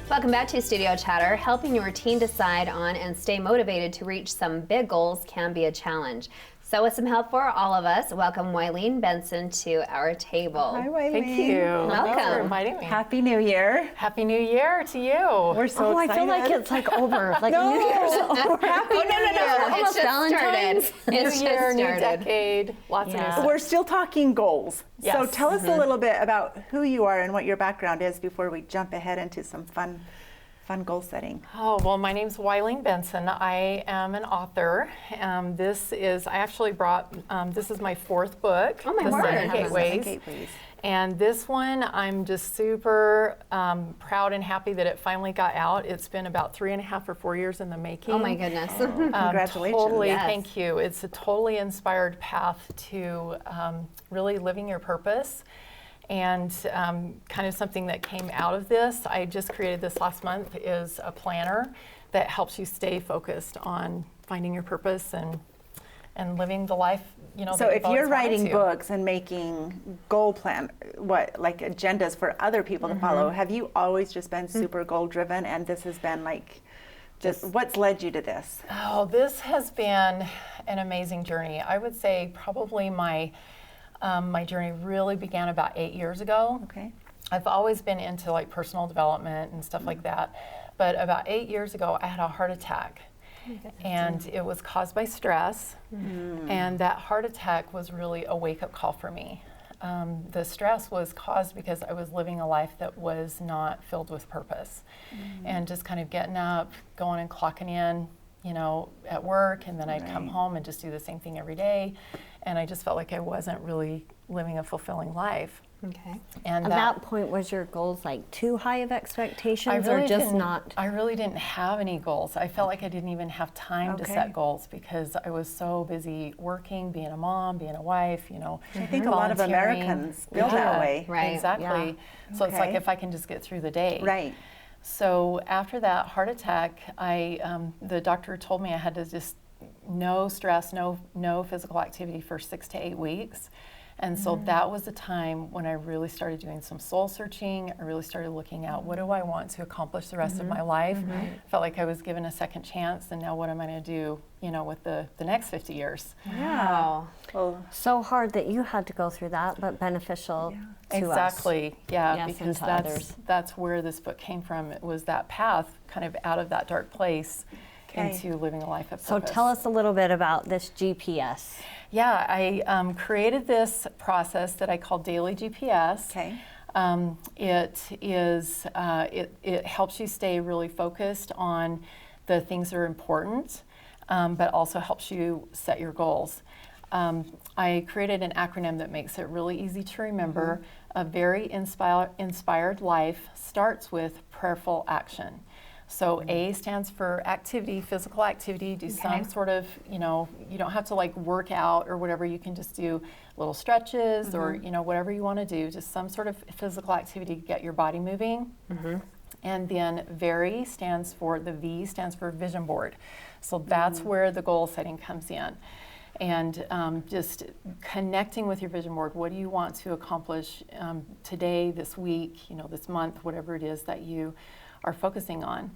Welcome back to Studio Chatter. Helping your teen decide on and stay motivated to reach some big goals can be a challenge. So with some help for all of us, welcome Wylene Benson to our table. Hi, Wylene. Thank you. Welcome. Thanks for inviting me. Happy New Year. Happy New Year to you. We're so excited. I feel like it's like over. Like New Year's over. Happy New Year. It's just Valentine's. started. It's New year, just new started. decade, lots of new stuff. We're still talking goals. So Yes. tell us a little bit about who you are and what your background is before we jump ahead into some fun goal setting. Oh, well, my name's Wylene Benson. I am an author. I actually brought, this is my fourth book. Oh, my The word. Seven Gateways. Gateways. And this one, I'm just super proud and happy that it finally got out. It's been about 3.5 or 4 years in the making. Oh my goodness. Congratulations. Totally, Yes. thank you. It's a totally inspired path to really living your purpose. And kind of something that came out of this, I just created this last month, is a planner that helps you stay focused on finding your purpose and living the life, So that if you've always you're writing wanted to. books and making goal plan, like agendas for other people to follow, have you always just been super goal driven, and this has been like, just what's led you to this? Oh, this has been an amazing journey. I would say probably my journey really began about 8 years ago. Okay. I've always been into like personal development and stuff like that. But about 8 years ago, I had a heart attack. And it was caused by stress. And that heart attack was really a wake-up call for me. The stress was caused because I was living a life that was not filled with purpose. And just kind of getting up, going and clocking in, at work, and then I'd come home and just do the same thing every day. And I just felt like I wasn't really living a fulfilling life. Okay. And At that point, was your goals like too high of expectations or just not? I really didn't have any goals. I felt like I didn't even have time to Okay. set goals because I was so busy working, being a mom, being a wife, I think a lot of volunteering. Americans feel that way. Right. Exactly. So it's like Okay. if I can just get through the day. Right. So after that heart attack, the doctor told me I had to just no stress, no physical activity for 6 to 8 weeks. And so that was the time when I really started doing some soul searching. I really started looking at what do I want to accomplish the rest of my life. Felt like I was given a second chance, and now what am I going to do, with the next 50 years? Wow. Well, So hard that you had to go through that, but beneficial to us. Exactly, yeah, Yes, and because to others. that's where this book came from. It was that path, kind of out of that dark place Okay. into living a life of So purpose. tell us a little bit about this GPS. Yeah, I created this process that I call Daily GPS. okay. It helps you stay really focused on the things that are important, but also helps you set your goals. I created an acronym that makes it really easy to remember. A very inspired life starts with prayerful action. So A stands for activity, physical activity. Do some sort of, you don't have to like work out or whatever. You can just do little stretches or, whatever you want to do. Just some sort of physical activity to get your body moving. And then the V stands for vision board. So that's where the goal setting comes in. And just connecting with your vision board. What do you want to accomplish today, this week, this month, whatever it is that you are focusing on.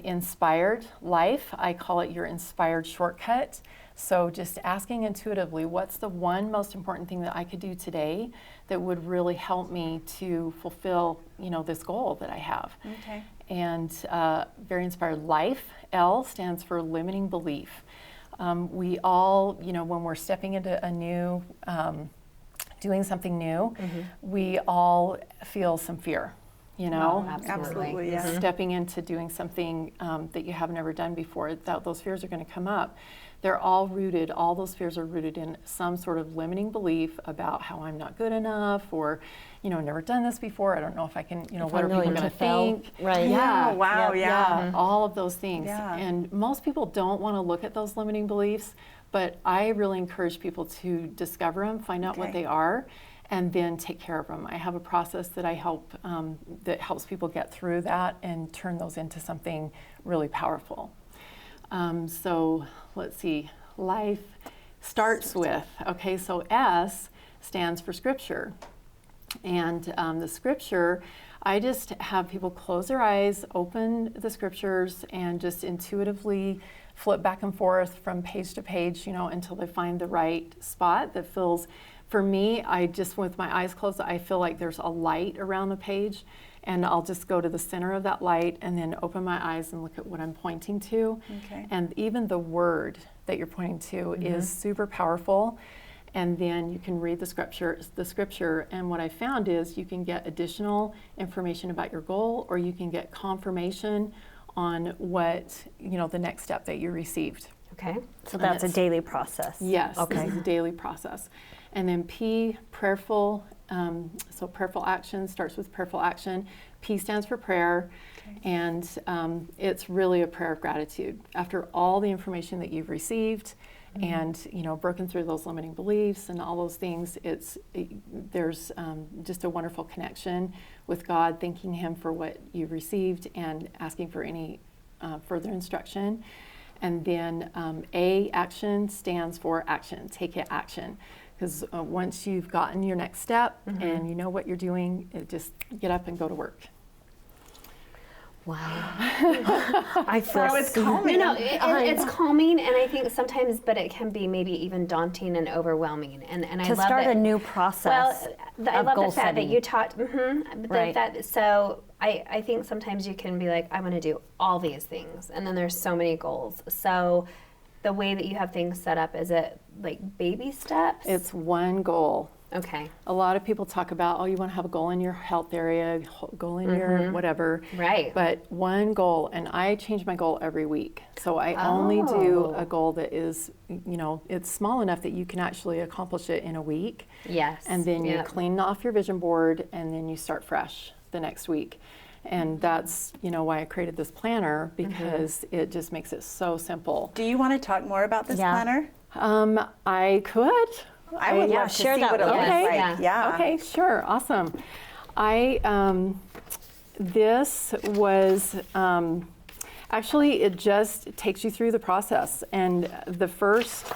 Inspired life, I call it your inspired shortcut. So just asking intuitively, what's the one most important thing that I could do today that would really help me to fulfill, this goal that I have. Okay. And very inspired life, L stands for limiting belief. We all, when we're stepping into a new, doing something new, we all feel some fear. Absolutely, yeah. Stepping into doing something that you have never done before, those fears are going to come up. They're all those fears are rooted in some sort of limiting belief about how I'm not good enough, or, never done this before, I don't know if I can, what are people going to think? Right. Yeah. Oh, wow, yeah. All of those things. Yeah. And most people don't want to look at those limiting beliefs, but I really encourage people to discover them, find out what Okay. they are, and then take care of them. I have a process that I help that helps people get through that and turn those into something really powerful. So let's see, life starts with, so S stands for scripture. And the scripture I just have people close their eyes, open the scriptures, and just intuitively flip back and forth from page to page, until they find the right spot that feels. For me, I just, with my eyes closed, I feel like there's a light around the page, and I'll just go to the center of that light and then open my eyes and look at what I'm pointing to. Okay. And even the word that you're pointing to is super powerful. And then you can read the scripture, and what I found is you can get additional information about your goal, or you can get confirmation on what, the next step that you received. Okay. So that's a daily process. Yes, Okay. this is a daily process. And then P, prayerful. So prayerful action starts with prayerful action. P stands for prayer, and it's really a prayer of gratitude. After all the information that you've received, and broken through those limiting beliefs and all those things, there's just a wonderful connection with God, thanking Him for what you've received and asking for any further instruction. And then A, action, stands for action. Take it action. Because once you've gotten your next step and you know what you're doing, just get up and go to work. Wow. I feel So it's calming. It's calming, and I think sometimes, but it can be maybe even daunting and overwhelming. And I to love start that, a new process. I of love goal the fact that setting. you taught. Right. So I think sometimes you can be like, I'm going to do all these things, and then there's so many goals. So the way that you have things set up, is it like baby steps? It's one goal. Okay. A lot of people talk about, you want to have a goal in your health area, goal in your whatever. Right. But one goal, and I change my goal every week. So I only do a goal that is, it's small enough that you can actually accomplish it in a week. Yes. And then you Yep. clean off your vision board, and then you start fresh the next week. And that's, why I created this planner, because it just makes it so simple. Do you want to talk more about this planner? I could. I would love to share see that what it with looks us. like. Yeah. Okay, sure, awesome. This was, actually, it just takes you through the process. And the first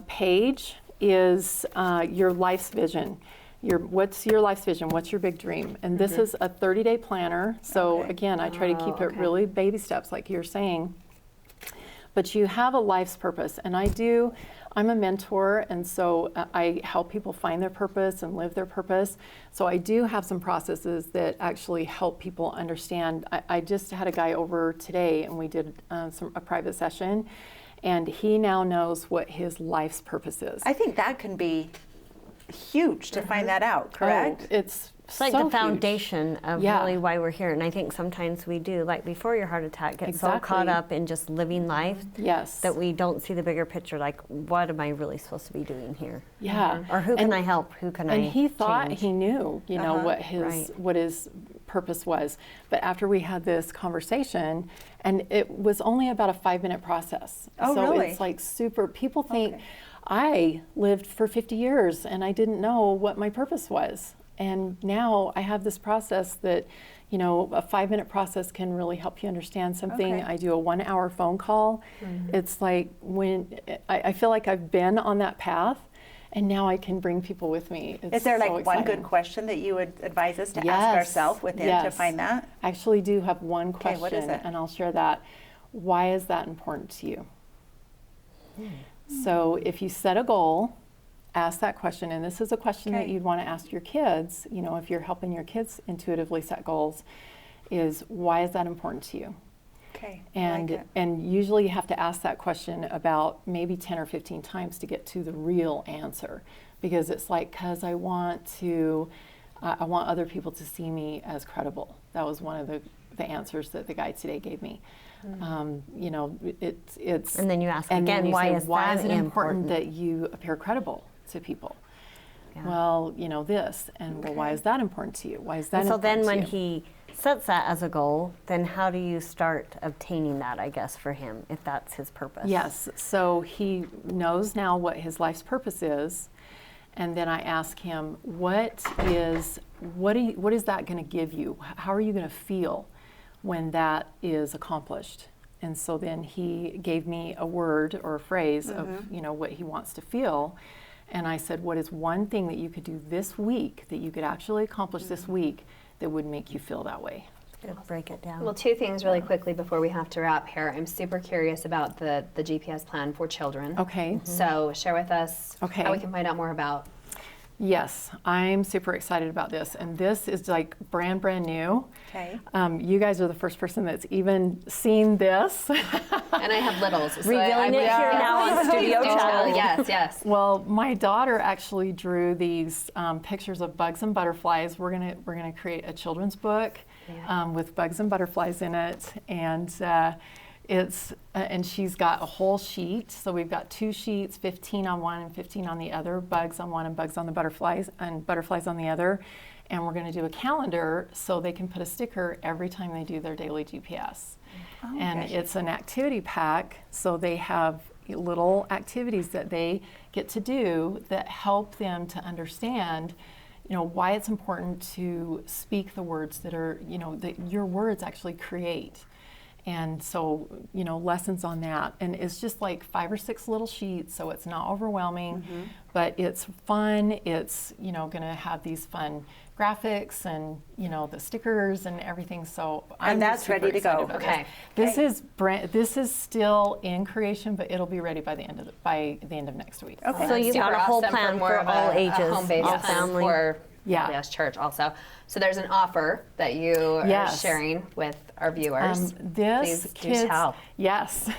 page is your life's vision. What's your life's vision? What's your big dream? And this is a 30-day planner. So again, I try to keep it really baby steps, like you're saying. But you have a life's purpose, and I'm a mentor, and so I help people find their purpose and live their purpose. So I do have some processes that actually help people understand. I just had a guy over today, and we did a private session, and he now knows what his life's purpose is. I think that can be huge to find that out, correct? Oh, it's like so the huge. foundation of Yeah. really why we're here. And I think sometimes we do, like before your heart attack, get so caught Exactly. up in just living life Yes. that we don't see the bigger picture, like what am I really supposed to be doing here? Yeah. Or who can I help? Who can I And he thought change? he knew, what Right. his purpose was. But after we had this conversation, and it was only about a 5-minute process. Oh, so really? it's like super, people think, I lived for 50 years and I didn't know what my purpose was. And now I have this process that, a 5-minute process can really help you understand something. Okay. I do a 1-hour phone call. It's like when I feel like I've been on that path, and now I can bring people with me. It's Is there like so one exciting. good question that you would advise us to ask Yes, ourselves within to yes. find that? I actually do have one Okay, question, what is it? and I'll share that. Why is that important to you? So if you set a goal, ask that question, and this is a question that Okay. you'd want to ask your kids, if you're helping your kids intuitively set goals, is why is that important to you? Okay. And usually you have to ask that question about maybe 10 or 15 times to get to the real answer, because it's like, because I want other people to see me as credible. That was one of the answers that the guy today gave me. It's And then you ask and then again, you why say, is why that is it important important? that you appear credible to people? Yeah. Well, this, and well, why is that important to you? Why is that And so then important to when you? he sets that as a goal, then how do you start obtaining that, I guess, for him, if that's his purpose? Yes, so he knows now what his life's purpose is, and then I ask him, what is that going to give you? How are you going to feel when that is accomplished? And so then he gave me a word or a phrase of what he wants to feel. And I said, what is one thing that you could do this week, that you could actually accomplish this week, that would make you feel that way. Good, break it down. Well, two things really quickly before we have to wrap here. I'm super curious about the GPS plan for children. Okay. So share with us Okay. how we can find out more about. Yes, I'm super excited about this, and this is like brand new. Okay. You guys are the first person that's even seen this. And I have littles. So Revealing it here now on Studio Chatter. Yes, yes. Well, my daughter actually drew these pictures of bugs and butterflies. We're gonna create a children's book with bugs and butterflies in it, and and she's got a whole sheet. So we've got 2 sheets, 15 on one and 15 on the other, bugs on one and bugs on the butterflies and butterflies on the other. And we're going to do a calendar so they can put a sticker every time they do their daily GPS. Oh, And okay. it's an activity pack, so they have little activities that they get to do that help them to understand, why it's important to speak the words that are, that your words actually create. And so, lessons on that. And it's just like 5 or 6 little sheets, so it's not overwhelming, but it's fun. It's, going to have these fun graphics and, the stickers and everything. So I'm that's super ready to excited go. about Okay. This This is still in creation, but it'll be ready by the end of next week. Okay. So you've got a Super whole awesome plan more for of all a ages, home-based all plan family. for Yeah. LDS Church also. So there's an offer that you are Yes. sharing with our viewers. This Please tell. Yes.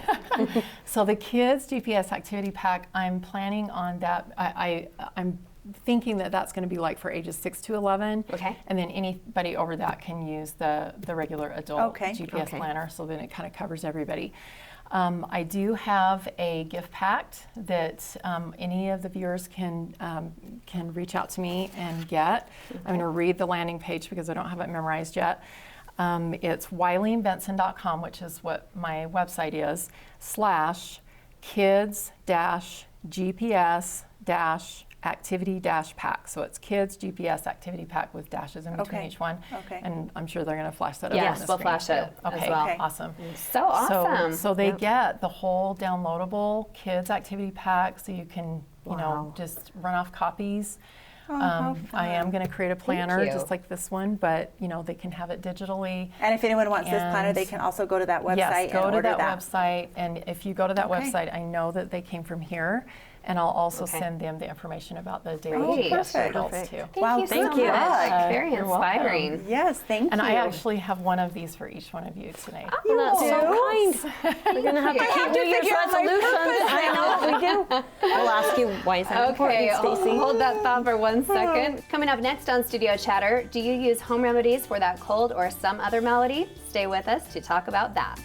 So the kids GPS activity pack, I'm planning on that. I'm thinking that that's going to be like for ages 6 to 11. Okay. And then anybody over that can use the regular adult Okay. GPS Okay. planner, so then it kind of covers everybody. I do have a gift pack that any of the viewers can reach out to me and get. I'm going to read the landing page because I don't have it memorized yet. It's wylenebenson.com, which is what my website is, /kids-GPS-activity-pack. So it's kids GPS activity pack with dashes in between Okay. each one. Okay. And I'm sure they're going to flash that up on Yes, the we'll screen flash too. it as Okay, well. Okay. awesome. So awesome. So they get the whole downloadable kids activity pack, so you can, Wow. just run off copies. Oh, how I am going to create a planner you. just like this one, but they can have it digitally. And if anyone wants this planner, they And- can also go to that website Yes, go and to order that website, and if you go to that Okay. website, I know that they came from here, and I'll also Okay. send them the information about the daily Great. GPS for Perfect. adults Perfect. too. Thank Wow, you thank so you. much. Very You're welcome. inspiring. Yes, thank And you. I actually have one of these for each one of you today. Oh, that's so do? kind. We're going to have to keep New Year's figure out my resolutions. I know, we do. We'll ask you, why is that Okay, important, Stacey? hold that thought for 1 second. Coming up next on Studio Chatter, do you use home remedies for that cold or some other malady? Stay with us to talk about that.